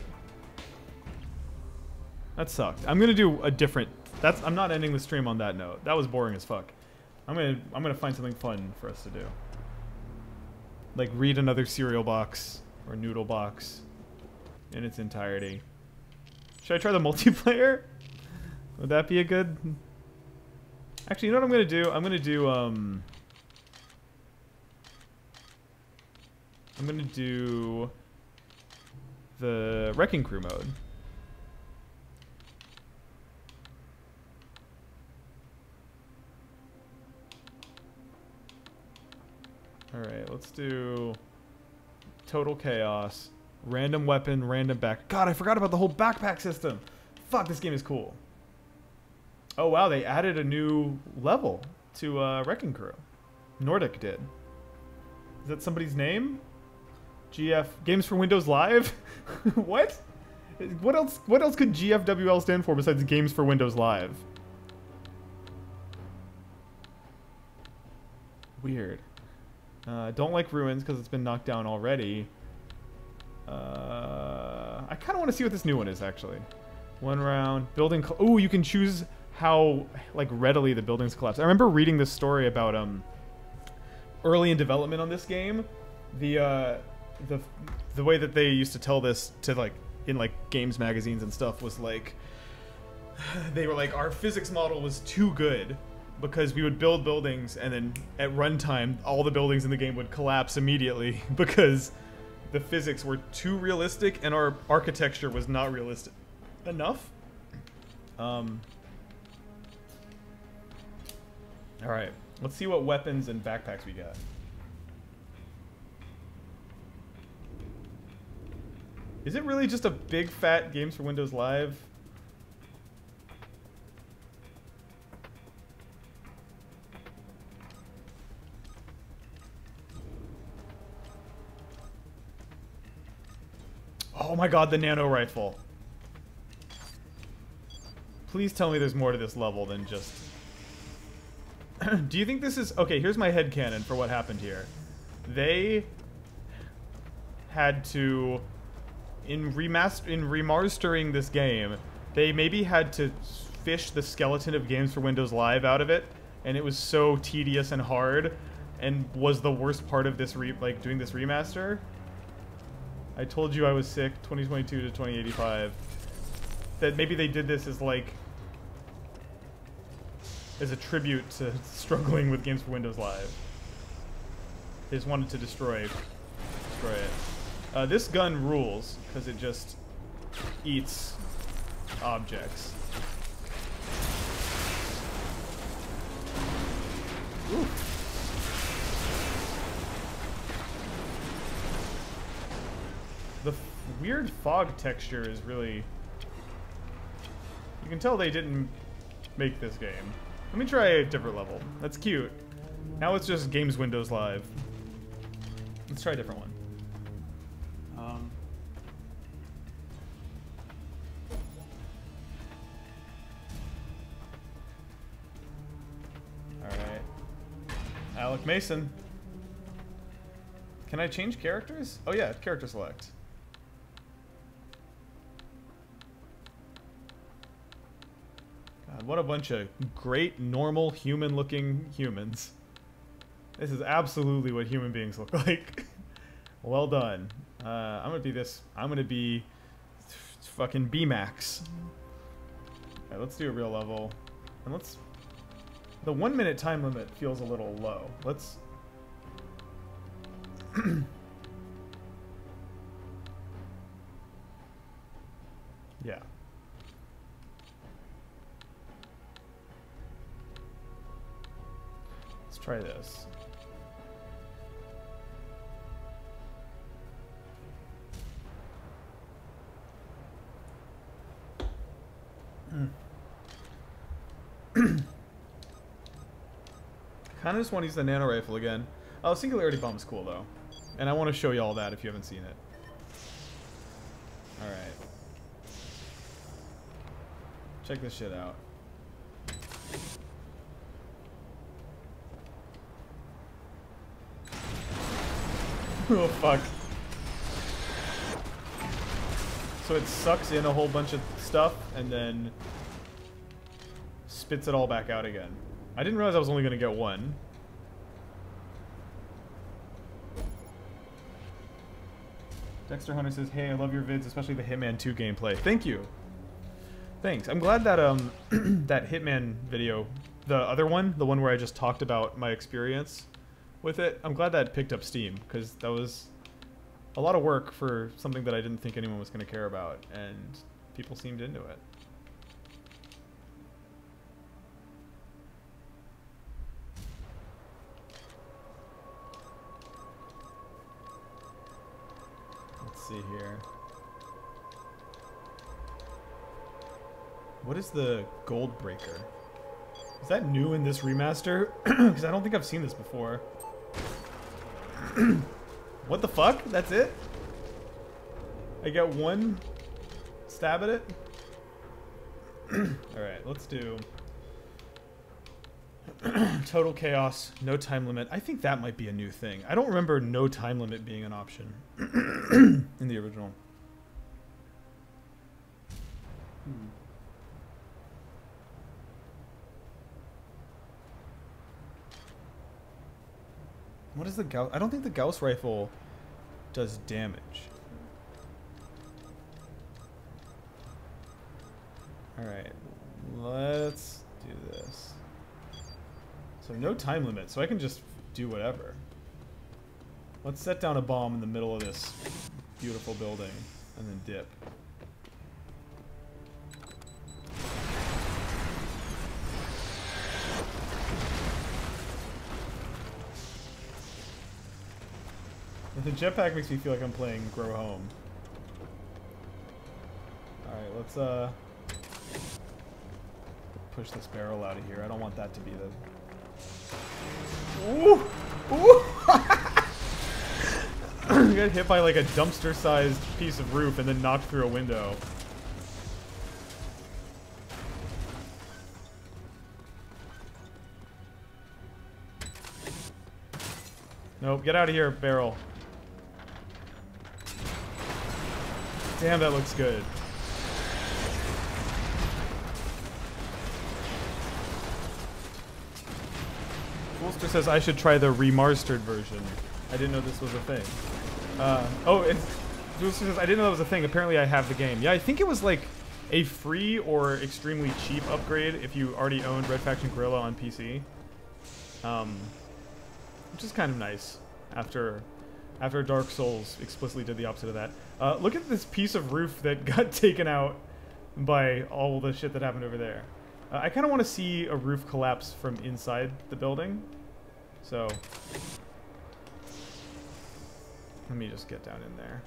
That sucked. I'm gonna do a different. I'm not ending the stream on that note. That was boring as fuck. I'm gonna find something fun for us to do. Like read another cereal box or noodle box in its entirety. Should I try the multiplayer? Would that be a good? Actually, you know what I'm gonna do? I'm gonna do the Wrecking Crew mode. Alright, let's do total chaos. Random weapon, random back. God, I forgot about the whole backpack system. Fuck, this game is cool. Oh wow, they added a new level to Wrecking Crew. Nordic did. Is that somebody's name? GF Games for Windows Live? What? What else could GFWL stand for besides Games for Windows Live? Weird. Don't like ruins because it's been knocked down already. I kind of want to see what this new one is, actually. One round. Building... Oh, you can choose how, like, readily the buildings collapse. I remember reading this story about, early in development on this game. The way that they used to tell this to, like, in, like, games magazines and stuff was, like... They were like, our physics model was too good because we would build buildings and then at runtime, all the buildings in the game would collapse immediately because the physics were too realistic and our architecture was not realistic enough. Alright, let's see what weapons and backpacks we got. Is it really just a big fat Games for Windows Live? Oh my god, the nano rifle. Please tell me there's more to this level than just... Do you think this is... Okay, here's my headcanon for what happened here. They had to... In remastering this game, they maybe had to fish the skeleton of Games for Windows Live out of it, and it was so tedious and hard, and was the worst part of this doing this remaster. I told you I was sick, 2022 to 2085. That maybe they did this as like... as a tribute to struggling with Games for Windows Live. They just wanted to destroy it. This gun rules, because it just eats objects. Ooh. The weird fog texture is really... You can tell they didn't make this game. Let me try a different level. That's cute. Now it's just Games Windows Live. Let's try a different one. Alright. Alec Mason. Can I change characters? Oh yeah, character select. God, what a bunch of great, normal, human-looking humans. This is absolutely what human beings look like. Well done. I'm gonna be this. I'm gonna be fucking B-Max. Alright, let's do a real level. And let's... The 1 minute time limit feels a little low. Let's... Yeah. Let's try this. Kind of just want to use the nano rifle again. Oh, Singularity Bomb is cool though, and I want to show you all that if you haven't seen it. All right, check this shit out. Oh fuck! So it sucks in a whole bunch of stuff and then spits it all back out again. I didn't realize I was only going to get one. Dexter Hunter says, "Hey, I love your vids, especially the Hitman 2 gameplay." Thank you. Thanks. I'm glad that that Hitman video, the other one, the one where I just talked about my experience with it, I'm glad that picked up steam, because that was a lot of work for something that I didn't think anyone was going to care about, and people seemed into it. see here. What is the Gold Breaker? Is that new in this remaster? Because I don't think I've seen this before. What the fuck? That's it? I get one stab at it? Alright, let's do Total Chaos, no time limit. I think that might be a new thing. I don't remember no time limit being an option in the original. What is the Gauss? I don't think the Gauss rifle does damage. Alright, let's do this. So no time limit, so I can just do whatever. Let's set down a bomb in the middle of this beautiful building and then dip. The jetpack makes me feel like I'm playing Grow Home. Alright, let's push this barrel out of here. I don't want that to be the... Ooh! Ooh! You got hit by like a dumpster-sized piece of roof and then knocked through a window. Nope, get out of here, barrel. Damn, that looks good. Wolster says I should try the remastered version. I didn't know this was a thing. Oh, and Wolster says I didn't know that was a thing. Apparently I have the game. Yeah, I think it was like a free or extremely cheap upgrade if you already owned Red Faction Guerrilla on PC. Which is kind of nice after Dark Souls explicitly did the opposite of that. Look at this piece of roof that got taken out by all the shit that happened over there. I kind of want to see a roof collapse from inside the building. So, let me just get down in there.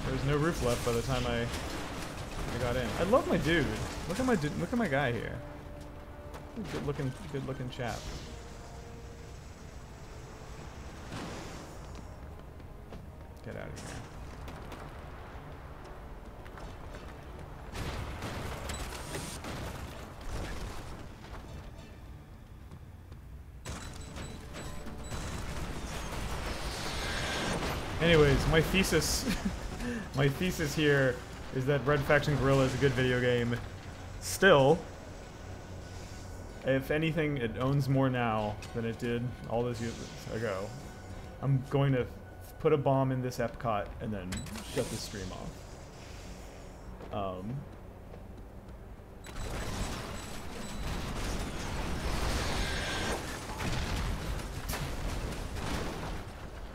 There's no roof left by the time I got in. I love my dude. Look at my guy here. Good looking chap. Get out of here. Anyways, my thesis my thesis here is that Red Faction Guerrilla is a good video game. Still, if anything, it owns more now than it did all those years ago. I'm going to put a bomb in this Epcot and then shut the stream off.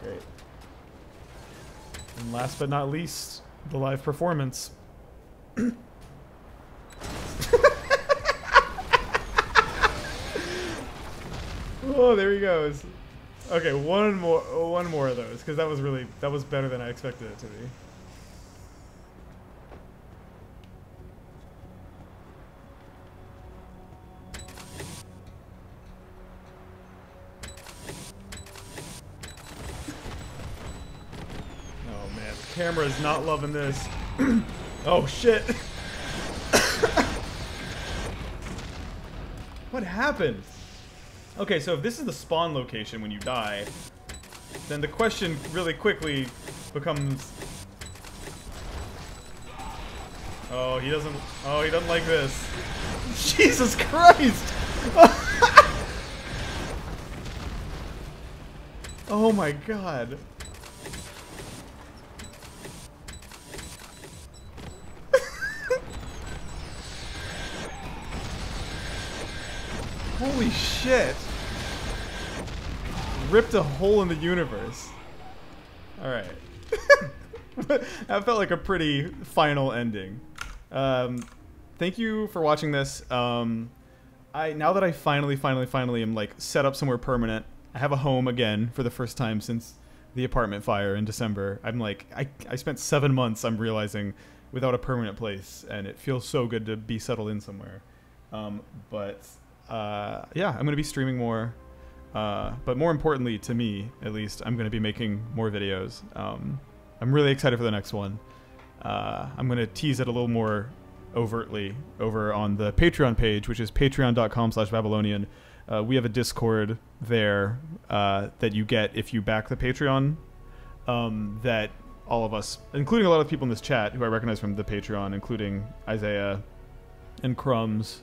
Great. And last but not least, the live performance. Oh, there he goes. Okay, one more of those, because that was better than I expected it to be. Oh man, the camera is not loving this. Oh shit. What happened? Okay, so if this is the spawn location when you die, then the question really quickly becomes... Oh, he doesn't like this. Jesus Christ! Oh my god. Holy shit. Ripped a hole in the universe. Alright. That felt like a pretty final ending. Thank you for watching this. Now that I finally am like set up somewhere permanent, I have a home again for the first time since the apartment fire in December. I'm like, I spent 7 months, I'm realizing, without a permanent place, and it feels so good to be settled in somewhere. Yeah, I'm going to be streaming more. But more importantly, to me, at least, I'm going to be making more videos. I'm really excited for the next one. I'm going to tease it a little more overtly over on the Patreon page, which is patreon.com/Babylonian. We have a Discord there that you get if you back the Patreon, that all of us, including a lot of people in this chat who I recognize from the Patreon, including Isaiah and Crumbs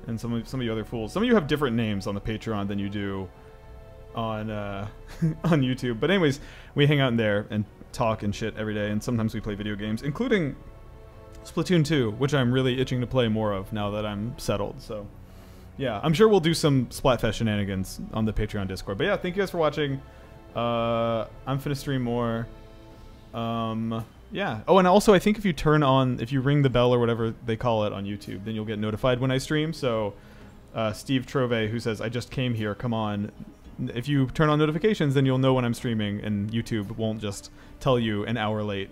and some of you other fools. Some of you have different names on the Patreon than you do on on YouTube. But anyways, we hang out in there and talk and shit every day, and sometimes we play video games, including Splatoon 2, which I'm really itching to play more of now that I'm settled. So yeah, I'm sure we'll do some Splatfest shenanigans on the Patreon Discord. But yeah, thank you guys for watching. I'm finna stream more. Yeah. Oh, and also I think if you ring the bell or whatever they call it on YouTube, then you'll get notified when I stream. So Steve Trove, who says, I just came here, come on. If you turn on notifications, then you'll know when I'm streaming, and YouTube won't just tell you an hour late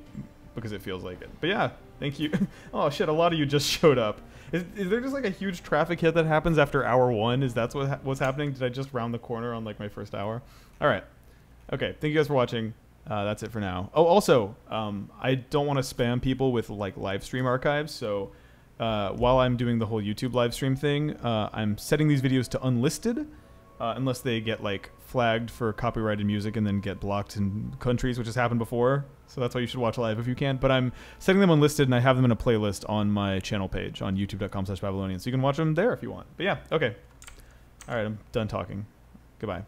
because it feels like it. But yeah, thank you. Oh shit, a lot of you just showed up. Is there just like a huge traffic hit that happens after hour 1? Is that what's happening? Did I just round the corner on like my first hour? All right. Okay, thank you guys for watching. That's it for now. Oh, also, I don't want to spam people with like live stream archives, so while I'm doing the whole YouTube live stream thing, I'm setting these videos to unlisted, unless they get like flagged for copyrighted music and then get blocked in countries, which has happened before. So that's why you should watch live if you can. But I'm setting them unlisted, and I have them in a playlist on my channel page on youtube.com/Babylonian, so you can watch them there if you want. But yeah, okay. All right, I'm done talking. Goodbye.